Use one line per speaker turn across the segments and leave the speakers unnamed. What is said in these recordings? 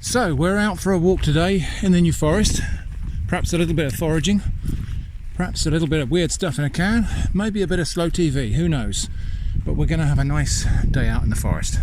So we're out for a walk today in the New Forest. Perhaps a little bit of foraging, perhaps a little bit of weird stuff in a can, maybe a bit of slow TV, who knows. But we're going to have a nice day out in the forest.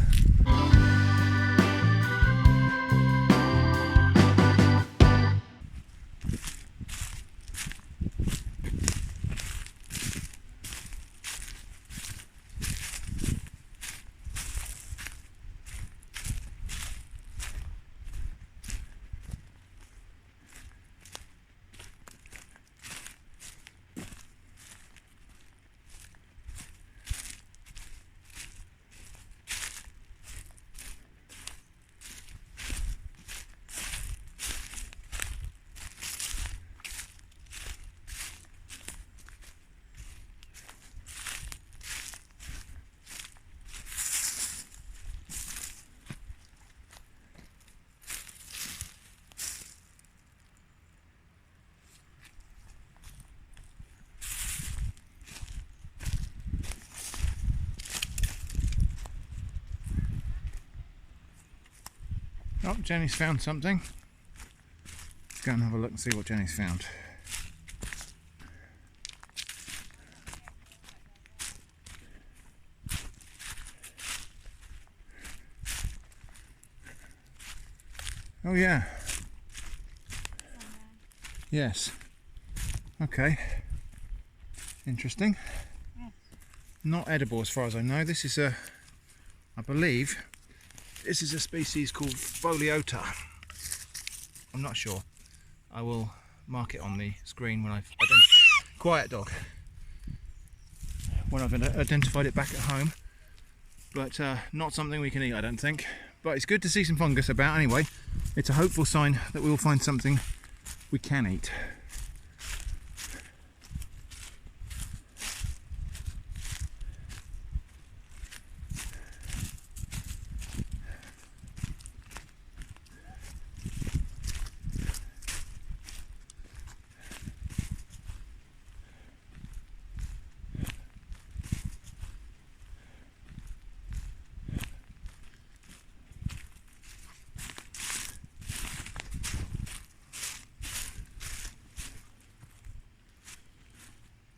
Oh, Jenny's found something. Let's go and have a look and see what Jenny's found. Oh yeah. Yes. Okay. Interesting. Not edible as far as I know. This is I believe, this is a species called Pholiota. I'm not sure. I will mark it on the screen when I've quiet dog. When I've identified it back at home. But not something we can eat, I don't think. But it's good to see some fungus about anyway. It's a hopeful sign that we will find something we can eat.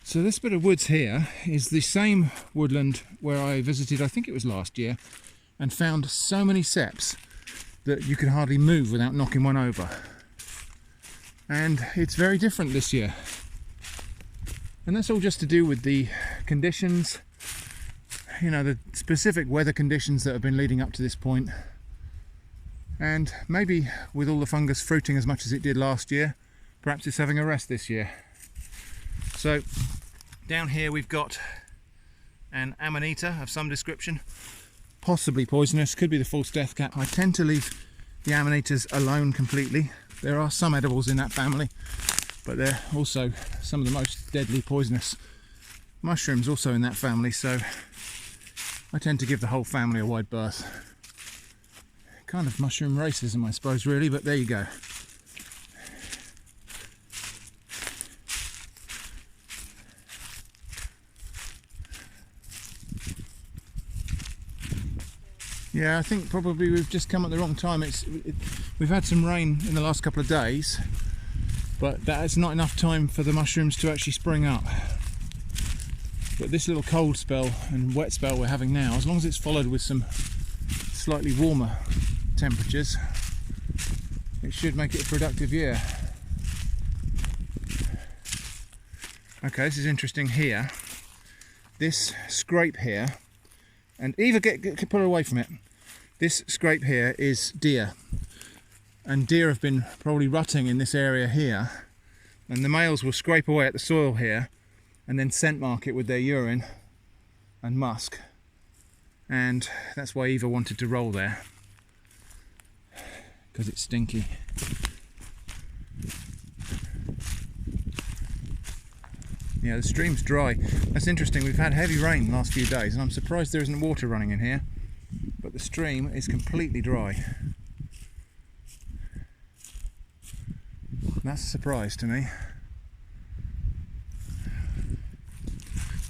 So this bit of woods here is the same woodland where I visited, I think it was last year, and found so many seps that you could hardly move without knocking one over. And it's very different this year. And that's all just to do with the conditions, you know, the specific weather conditions that have been leading up to this point. And maybe with all the fungus fruiting as much as it did last year, perhaps it's having a rest this year. So down here we've got an Amanita of some description, possibly poisonous, could be the false deathcap. I tend to leave the Amanitas alone completely. There are some edibles in that family, but they're also some of the most deadly poisonous mushrooms also in that family, so I tend to give the whole family a wide berth. Kind of mushroom racism, I suppose, really, but there you go. Yeah, I think probably we've just come at the wrong time. We've had some rain in the last couple of days, but that is not enough time for the mushrooms to actually spring up. But this little cold spell and wet spell we're having now, as long as it's followed with some slightly warmer temperatures, it should make it a productive year. Okay, this is interesting here. This scrape here, and Eva, pull her away from it. This scrape here is deer, and deer have been probably rutting in this area here, and the males will scrape away at the soil here and then scent mark it with their urine and musk, and that's why Eva wanted to roll there, because it's stinky. Yeah, the stream's dry. That's interesting. We've had heavy rain the last few days, and I'm surprised there isn't water running in here. But the stream is completely dry. That's a surprise to me.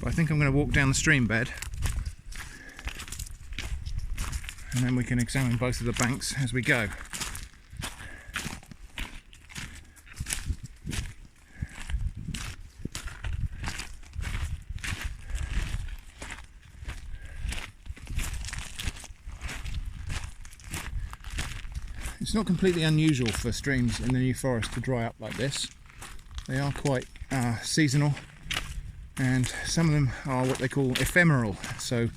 But I think I'm going to walk down the stream bed, and then we can examine both of the banks as we go. it's not completely unusual for streams in the New Forest to dry up like this. They are quite seasonal, and some of them are what they call ephemeral, so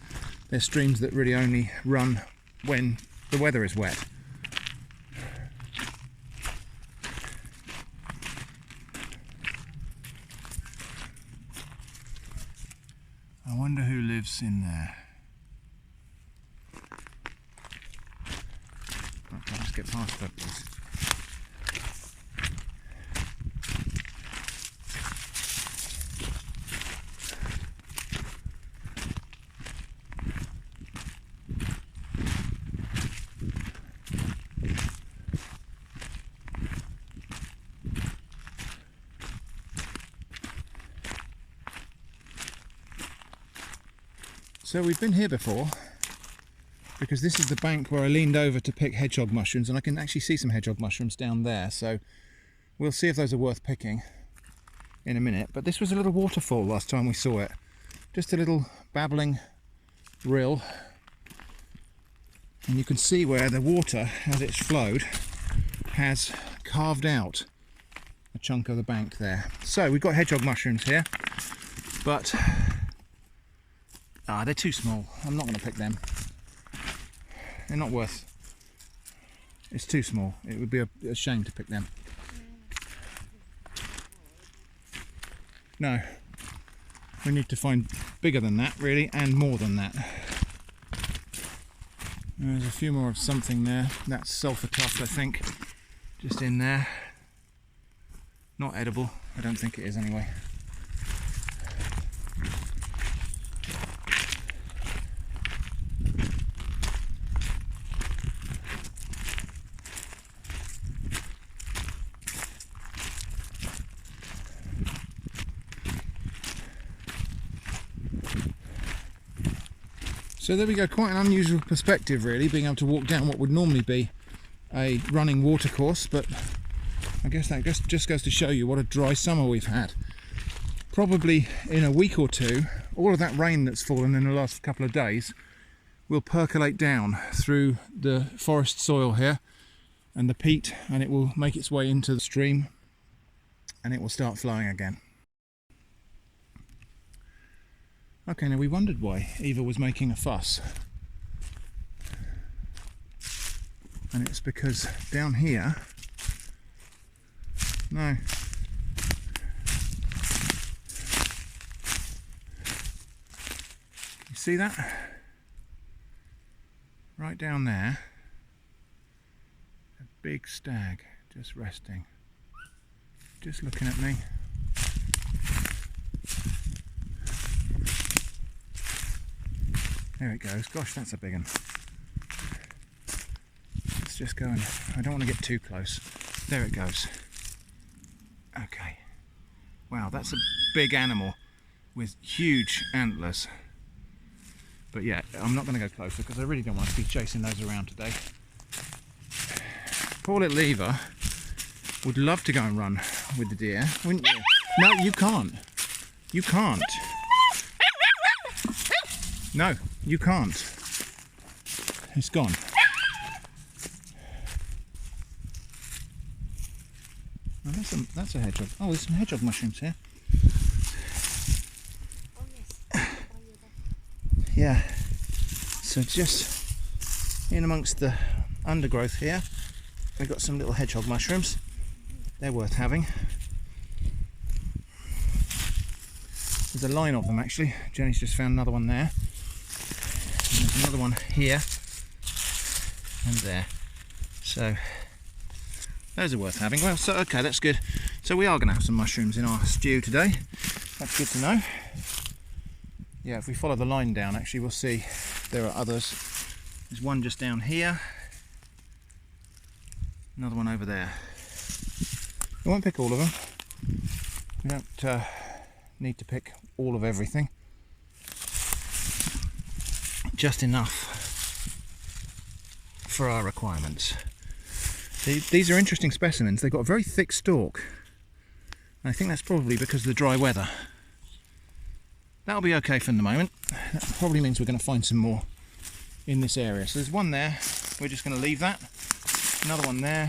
they're streams that really only run when the weather is wet. I wonder who lives in there. I'll just get past that, please. So we've been here before because this is the bank where I leaned over to pick hedgehog mushrooms, and I can actually see some hedgehog mushrooms down there, so we'll see if those are worth picking in a minute. But this was a little waterfall last time we saw it, just a little babbling rill, and you can see where the water, as it's flowed, has carved out a chunk of the bank there. So we've got hedgehog mushrooms here, but they're too small. I'm not going to pick them. They're not worth. It's too small. It would be a shame to pick them. No. We need to find bigger than that, really, and more than that. There's a few more of something there. That's sulphur tuft, I think, just in there. Not edible. I don't think it is anyway. So there we go, quite an unusual perspective really, being able to walk down what would normally be a running watercourse, but I guess that just goes to show you what a dry summer we've had. Probably in a week or two, all of that rain that's fallen in the last couple of days will percolate down through the forest soil here and the peat, and it will make its way into the stream and it will start flowing again. Okay, now we wondered why Eva was making a fuss. And it's because down here, no, you see that? Right down there, a big stag just resting, just looking at me. There it goes. Gosh, that's a big one. Let's just go and... I don't want to get too close. There it goes. Okay. Wow, that's a big animal with huge antlers. But yeah, I'm not going to go closer because I really don't want to be chasing those around today. Poor little Eva would love to go and run with the deer, wouldn't you? No, you can't. You can't. No, you can't. It's gone. Oh, that's a hedgehog. Oh, there's some hedgehog mushrooms here. Yeah. So just in amongst the undergrowth here, we've got some little hedgehog mushrooms. They're worth having. There's a line of them actually. Jenny's just found another one there. And there's another one here and there. So those are worth having. Well, so okay, that's good. So we are going to have some mushrooms in our stew today. That's good to know. Yeah, if we follow the line down, actually, we'll see there are others. There's one just down here. Another one over there. I won't pick all of them. We don't need to pick all of everything. Just enough for our requirements. These are interesting specimens. They've got a very thick stalk. And I think that's probably because of the dry weather. That'll be okay for the moment. That probably means we're going to find some more in this area. So there's one there. We're just going to leave that. Another one there.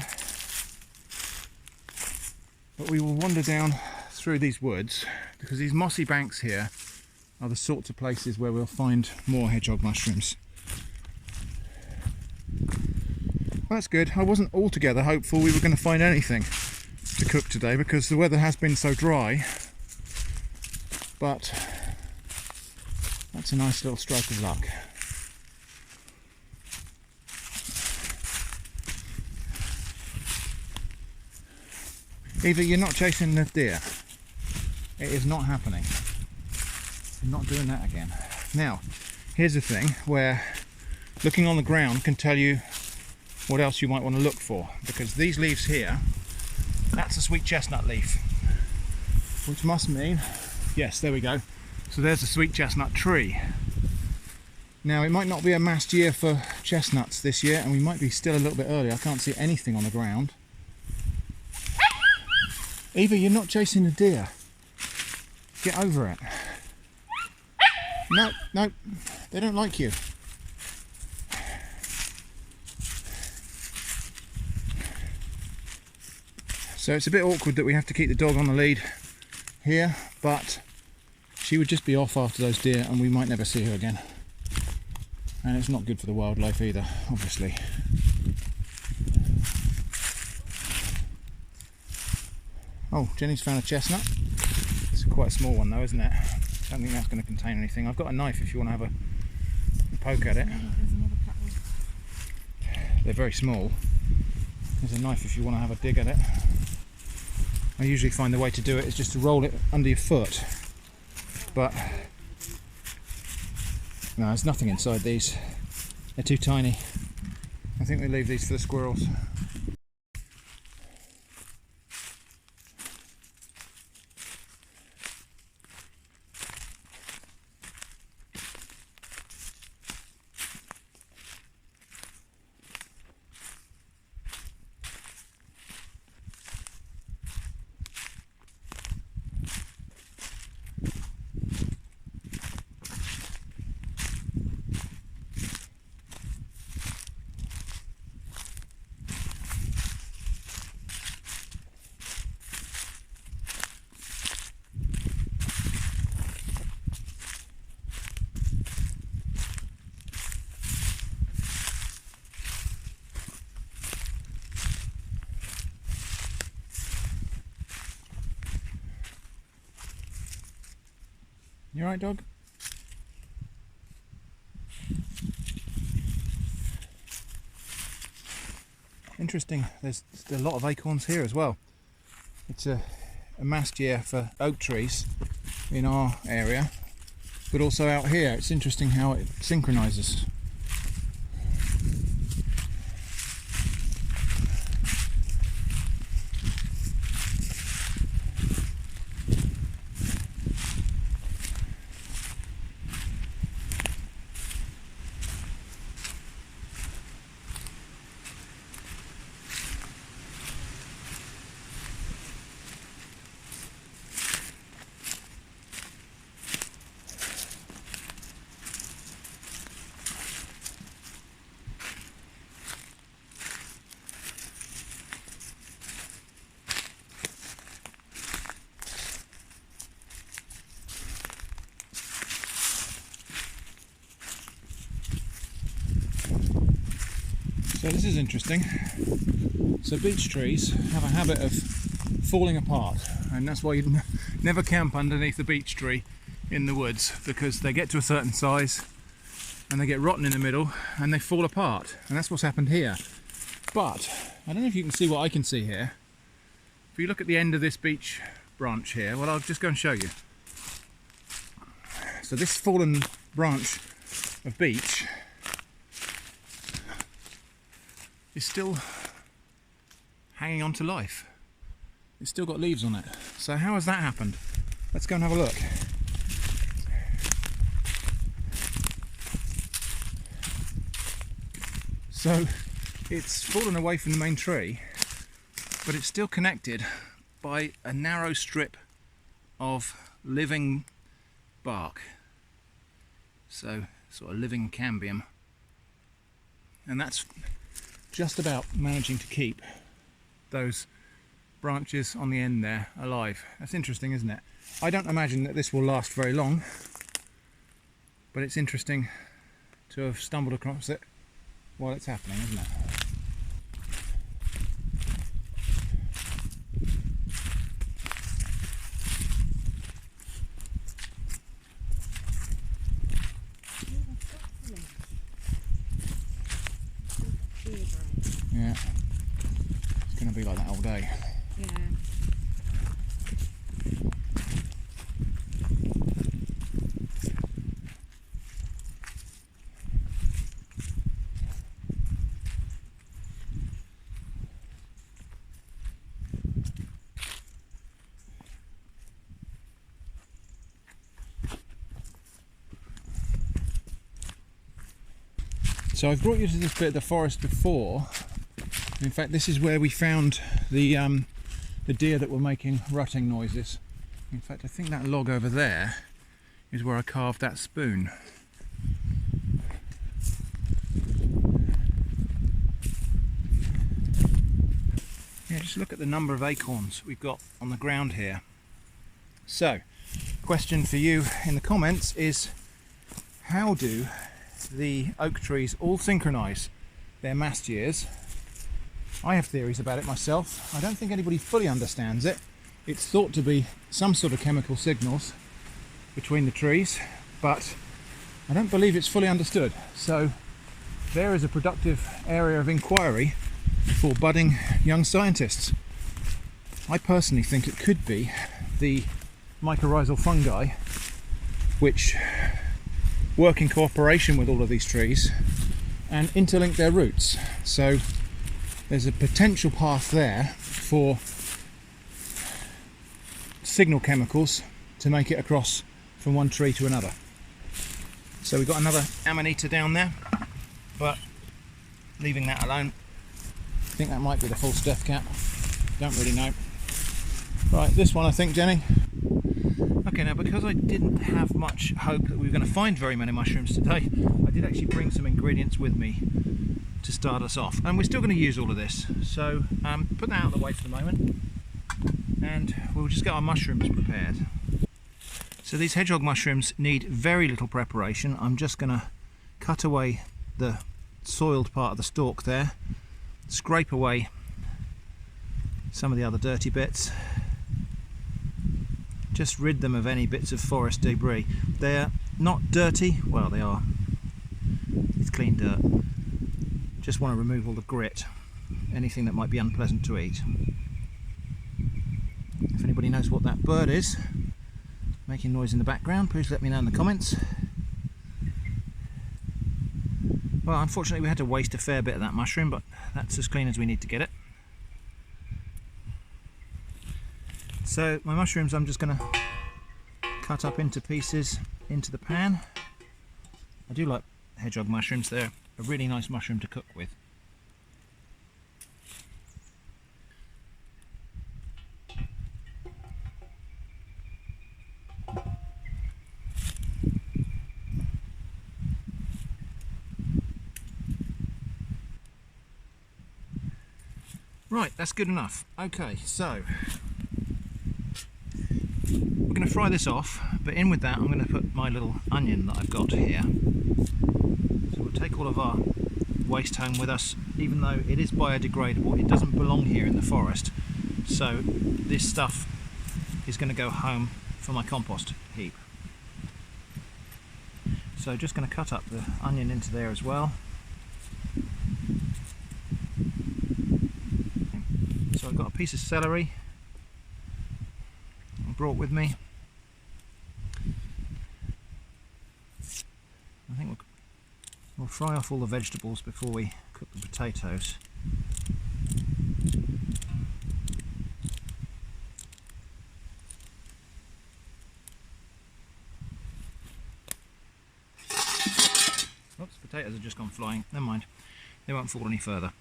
But we will wander down through these woods because these mossy banks here are the sorts of places where we'll find more hedgehog mushrooms. Well, that's good. I wasn't altogether hopeful we were going to find anything to cook today because the weather has been so dry, but that's a nice little stroke of luck. Eva, you're not chasing the deer. It is not happening. I'm not doing that again. Now, here's the thing where looking on the ground can tell you what else you might want to look for, because these leaves here, that's a sweet chestnut leaf, which must mean, yes, there we go. So there's a sweet chestnut tree. Now, it might not be a massed year for chestnuts this year, and we might be still a little bit early. I can't see anything on the ground. Eva, you're not chasing the deer. Get over it. No, no, they don't like you. So it's a bit awkward that we have to keep the dog on the lead here, but she would just be off after those deer and we might never see her again. And it's not good for the wildlife either, obviously. Oh, Jenny's found a chestnut. It's quite a small one though, isn't it? I don't think that's going to contain anything. I've got a knife if you want to have a poke at it. They're very small. There's a knife if you want to have a dig at it. I usually find the way to do it is just to roll it under your foot. But no, there's nothing inside these. They're too tiny. I think we leave these for the squirrels. You alright, dog? Interesting, there's a lot of acorns here as well. It's a massed year for oak trees in our area, but also out here. It's interesting how it synchronises. So this is interesting. So beech trees have a habit of falling apart, and that's why you never camp underneath a beech tree in the woods, because they get to a certain size and they get rotten in the middle and they fall apart, and that's what's happened here. But I don't know if you can see what I can see here. If you look at the end of this beech branch here, well, I'll just go and show you. So this fallen branch of beech is still hanging on to life. It's still got leaves on it. So how has that happened? Let's go and have a look. So it's fallen away from the main tree, but it's still connected by a narrow strip of living bark. So sort of living cambium. And that's just about managing to keep those branches on the end there alive. That's interesting, isn't it? I don't imagine that this will last very long, but it's interesting to have stumbled across it while it's happening, isn't it? Yeah, it's going to be like that all day.
Yeah.
So I've brought you to this bit of the forest before. In fact, this is where we found the deer that were making rutting noises. In fact, I think that log over there is where I carved that spoon. Yeah, just look at the number of acorns we've got on the ground here. So, question for you in the comments is, how do the oak trees all synchronise their mast years? I have theories about it myself. I don't think anybody fully understands it. It's thought to be some sort of chemical signals between the trees, but I don't believe it's fully understood. So there is a productive area of inquiry for budding young scientists. I personally think it could be the mycorrhizal fungi which work in cooperation with all of these trees and interlink their roots. So there's a potential path there for signal chemicals to make it across from one tree to another. So we've got another Amanita down there, but leaving that alone. I think that might be the false deathcap. Don't really know. Right, this one I think, Jenny. Okay, now because I didn't have much hope that we were going to find very many mushrooms today, I did actually bring some ingredients with me to start us off. And we're still going to use all of this. So put that out of the way for the moment. And we'll just get our mushrooms prepared. So these hedgehog mushrooms need very little preparation. I'm just going to cut away the soiled part of the stalk there, scrape away some of the other dirty bits, just rid them of any bits of forest debris. They're not dirty, well they are, it's clean dirt. Just want to remove all the grit, anything that might be unpleasant to eat. If anybody knows what that bird is making noise in the background, please let me know in the comments. Well, unfortunately we had to waste a fair bit of that mushroom, but that's as clean as we need to get it. So my mushrooms I'm just going to cut up into pieces into the pan. I do like hedgehog mushrooms, they're a really nice mushroom to cook with. Right, that's good enough. Okay, so we're going to fry this off, but in with that I'm going to put my little onion that I've got here. So we'll take all of our waste home with us, even though it is biodegradable, it doesn't belong here in the forest. So this stuff is going to go home for my compost heap. So just going to cut up the onion into there as well. So I've got a piece of celery I brought with me. I think we'll fry off all the vegetables before we cook the potatoes. Oops, potatoes have just gone flying. Never mind, they won't fall any further.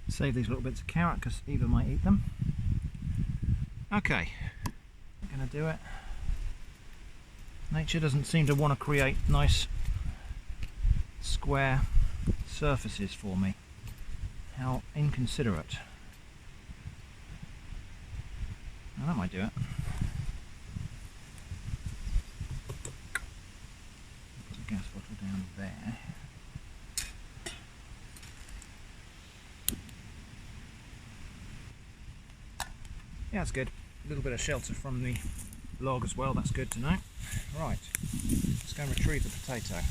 Save these little bits of carrot because Eva might eat them.
Okay, I'm going to do it. Nature doesn't seem to want to create nice square surfaces for me. How inconsiderate. Well, that might do it. Put the gas bottle down there. Yeah, that's good. A little bit of shelter from the log as well, that's good to know. Right, let's go and retrieve the potato.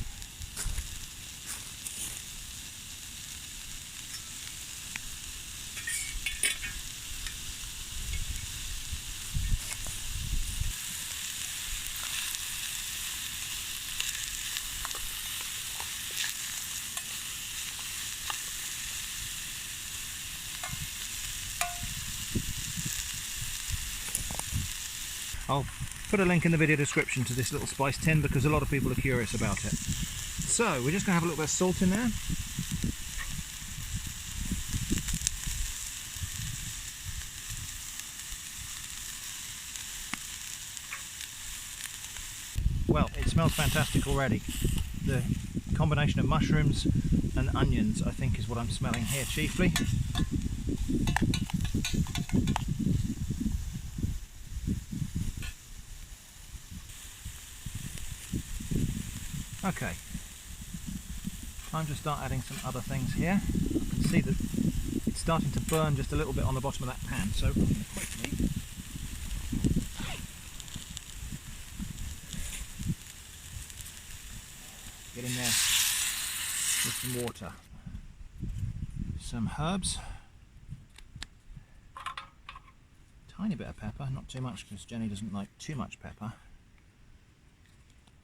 I'll put a link in the video description to this little spice tin because a lot of people are curious about it. So we're just going to have a little bit of salt in there. Well, it smells fantastic already. The combination of mushrooms and onions, I think, is what I'm smelling here chiefly. Okay, time to start adding some other things here. I can see that it's starting to burn just a little bit on the bottom of that pan, so I'm going to quickly get in there with some water, some herbs, tiny bit of pepper, not too much because Jenny doesn't like too much pepper,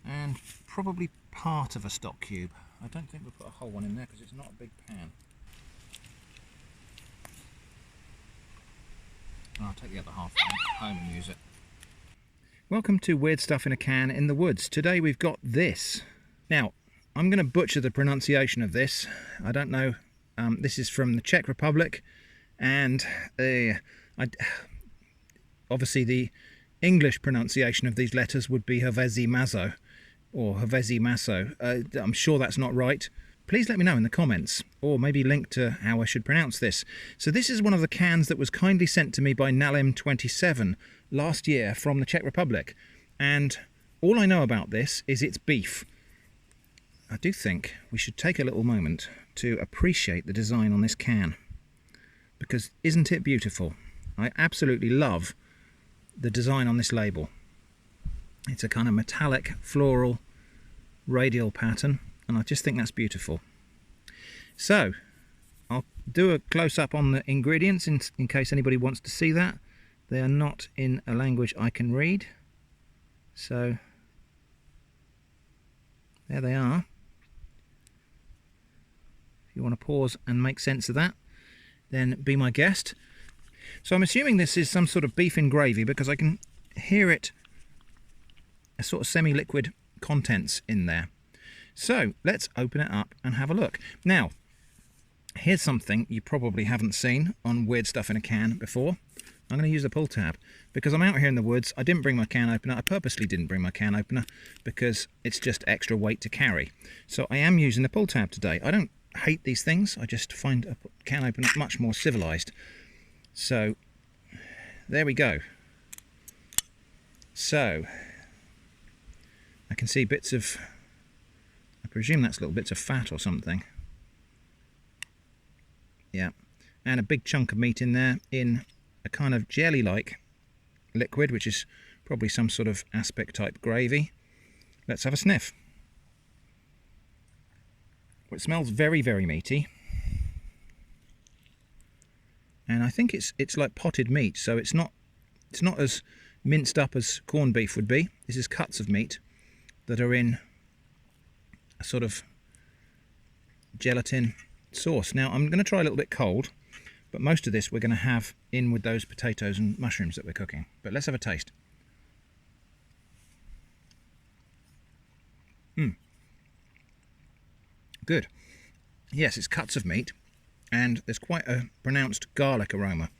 and probably part of a stock cube. I don't think we'll put a whole one in there because it's not a big pan. I'll take the other half home and use it. Welcome to Weird Stuff in a Can in the Woods. Today we've got this. Now, I'm going to butcher the pronunciation of this. I don't know. This is from the Czech Republic, and obviously the English pronunciation of these letters would be Hovézy Mazo, or Hovézy Maso. I'm sure that's not right. Please let me know in the comments, or maybe link to how I should pronounce this. So this is one of the cans that was kindly sent to me by Nalim27 last year from the Czech Republic, and all I know about this is it's beef. I do think we should take a little moment to appreciate the design on this can, because isn't it beautiful? I absolutely love the design on this label. It's a kind of metallic floral radial pattern, and I just think that's beautiful. So I'll do a close-up on the ingredients in case anybody wants to see that. They are not in a language I can read, so there they are. If you want to pause and make sense of that, then be my guest. So I'm assuming this is some sort of beef in gravy because I can hear it, a sort of semi-liquid contents in there. So let's open it up and have a look. Now, here's something you probably haven't seen on Weird Stuff in a Can before. I'm going to use the pull tab because I'm out here in the woods. I didn't bring my can opener. I purposely didn't bring my can opener because it's just extra weight to carry. So I am using the pull tab today. I don't hate these things. I just find a can opener much more civilized. So there we go. So I can see bits of, I presume that's little bits of fat or something. Yeah, and a big chunk of meat in there in a kind of jelly-like liquid, which is probably some sort of aspic type gravy. Let's have a sniff. Well, it smells very, very meaty. And I think it's like potted meat, so it's not as minced up as corned beef would be. This is cuts of meat that are in a sort of gelatin sauce. Now I'm going to try a little bit cold, but most of this we're going to have in with those potatoes and mushrooms that we're cooking. But let's have a taste. Good. Yes, it's cuts of meat, and there's quite a pronounced garlic aroma,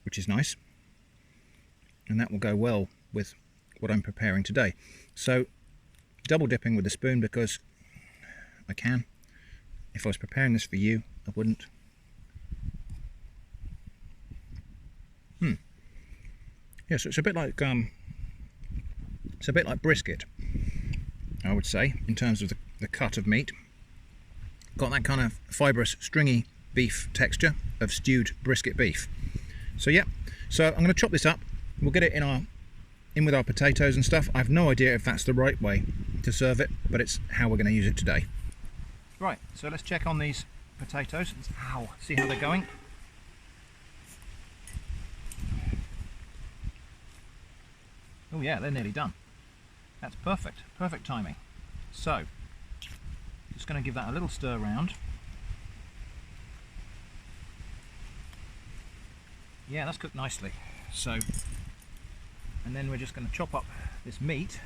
which is nice. and that will go well with what I'm preparing today. So double dipping with the spoon because I can. If I was preparing this for you, I wouldn't. Yeah, so it's a bit like brisket, I would say, in terms of the cut of meat. Got that kind of fibrous, stringy beef texture of stewed brisket beef. So yeah, so I'm going to chop this up. We'll get it in with our potatoes and stuff. I have no idea if that's the right way to serve it, but it's how we're going to use it today. Right, so let's check on these potatoes and see how they're going. Oh yeah, they're nearly done. That's perfect, perfect timing. So, just going to give that a little stir round. Yeah, that's cooked nicely. So, and then we're just going to chop up this meat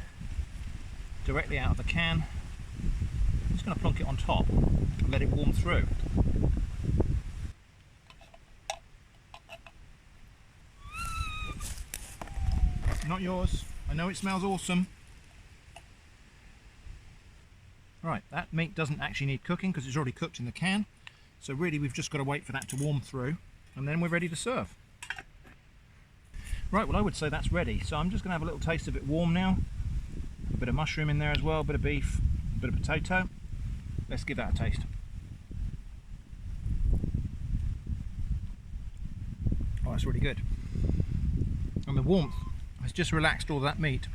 directly out of the can. I'm just going to plonk it on top and let it warm through. Not yours. I know it smells awesome. Right, that meat doesn't actually need cooking because it's already cooked in the can. So really we've just got to wait for that to warm through and then we're ready to serve. Right, well I would say that's ready. So I'm just going to have a little taste of it warm now. A bit of mushroom in there as well, a bit of beef, a bit of potato. Let's give that a taste. Oh, that's really good. And the warmth has just relaxed all that meat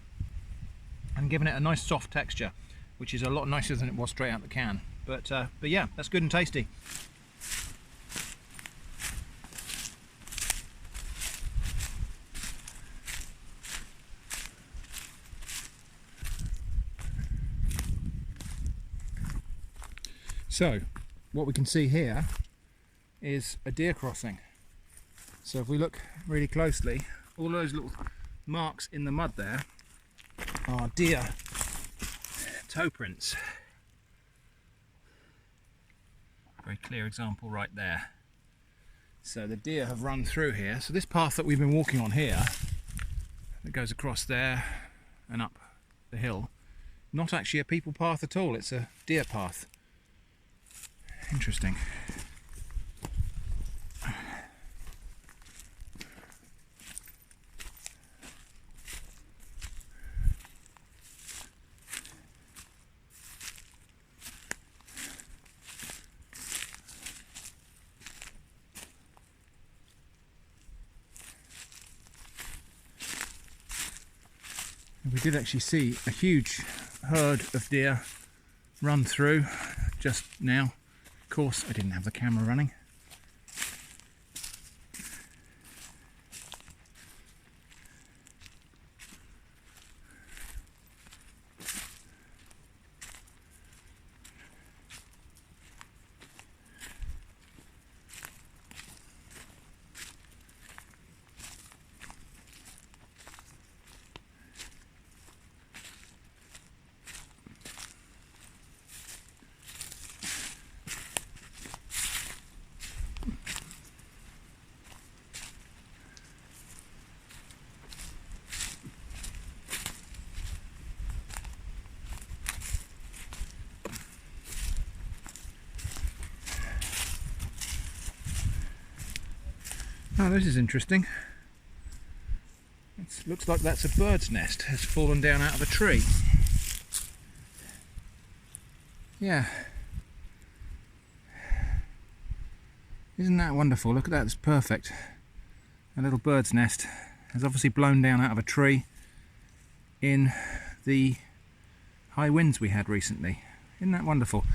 and given it a nice soft texture, which is a lot nicer than it was straight out the can. But yeah, that's good and tasty.
So, what we can see here is a deer crossing. So if we look really closely, all those little marks in the mud there are deer toe prints. Very clear example right there. So the deer have run through here. So this path that we've been walking on here, that goes across there and up the hill, not actually a people path at all, it's a deer path. Interesting. We did actually see a huge herd of deer run through just now. Of course, I didn't have the camera running. Oh, this is interesting. It looks like that's a bird's nest. Has fallen down out of a tree. Yeah. Isn't that wonderful? Look at that, it's perfect. A little bird's nest has obviously blown down out of a tree in the high winds we had recently. Isn't that wonderful?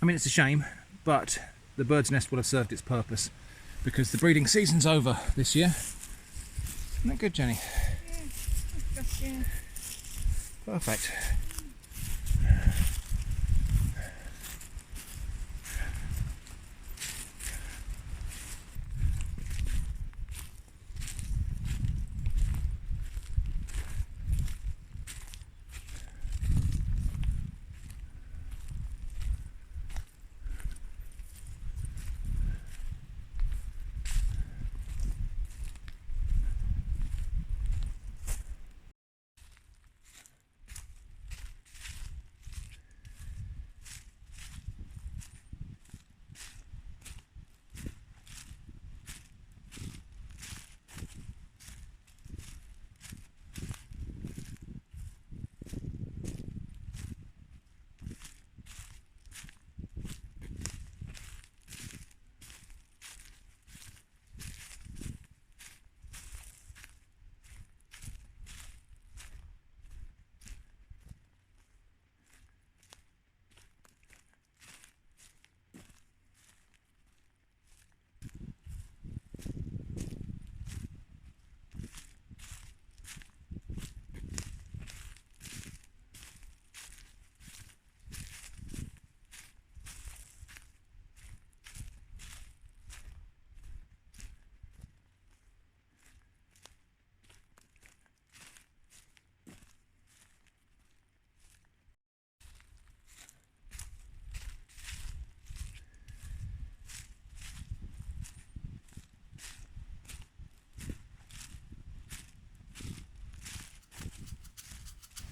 I mean, it's a shame, but the bird's nest will have served its purpose because the breeding season's over this year. Isn't that good, Jenny?
Yeah.
Perfect.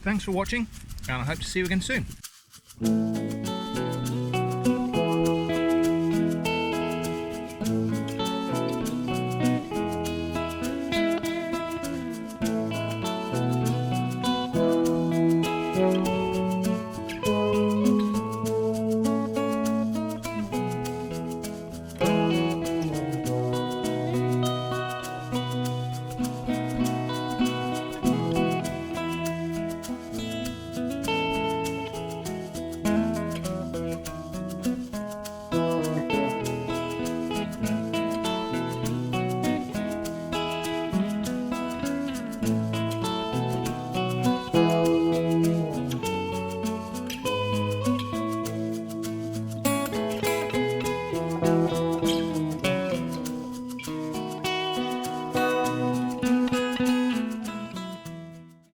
Thanks for watching, and I hope to see you again soon.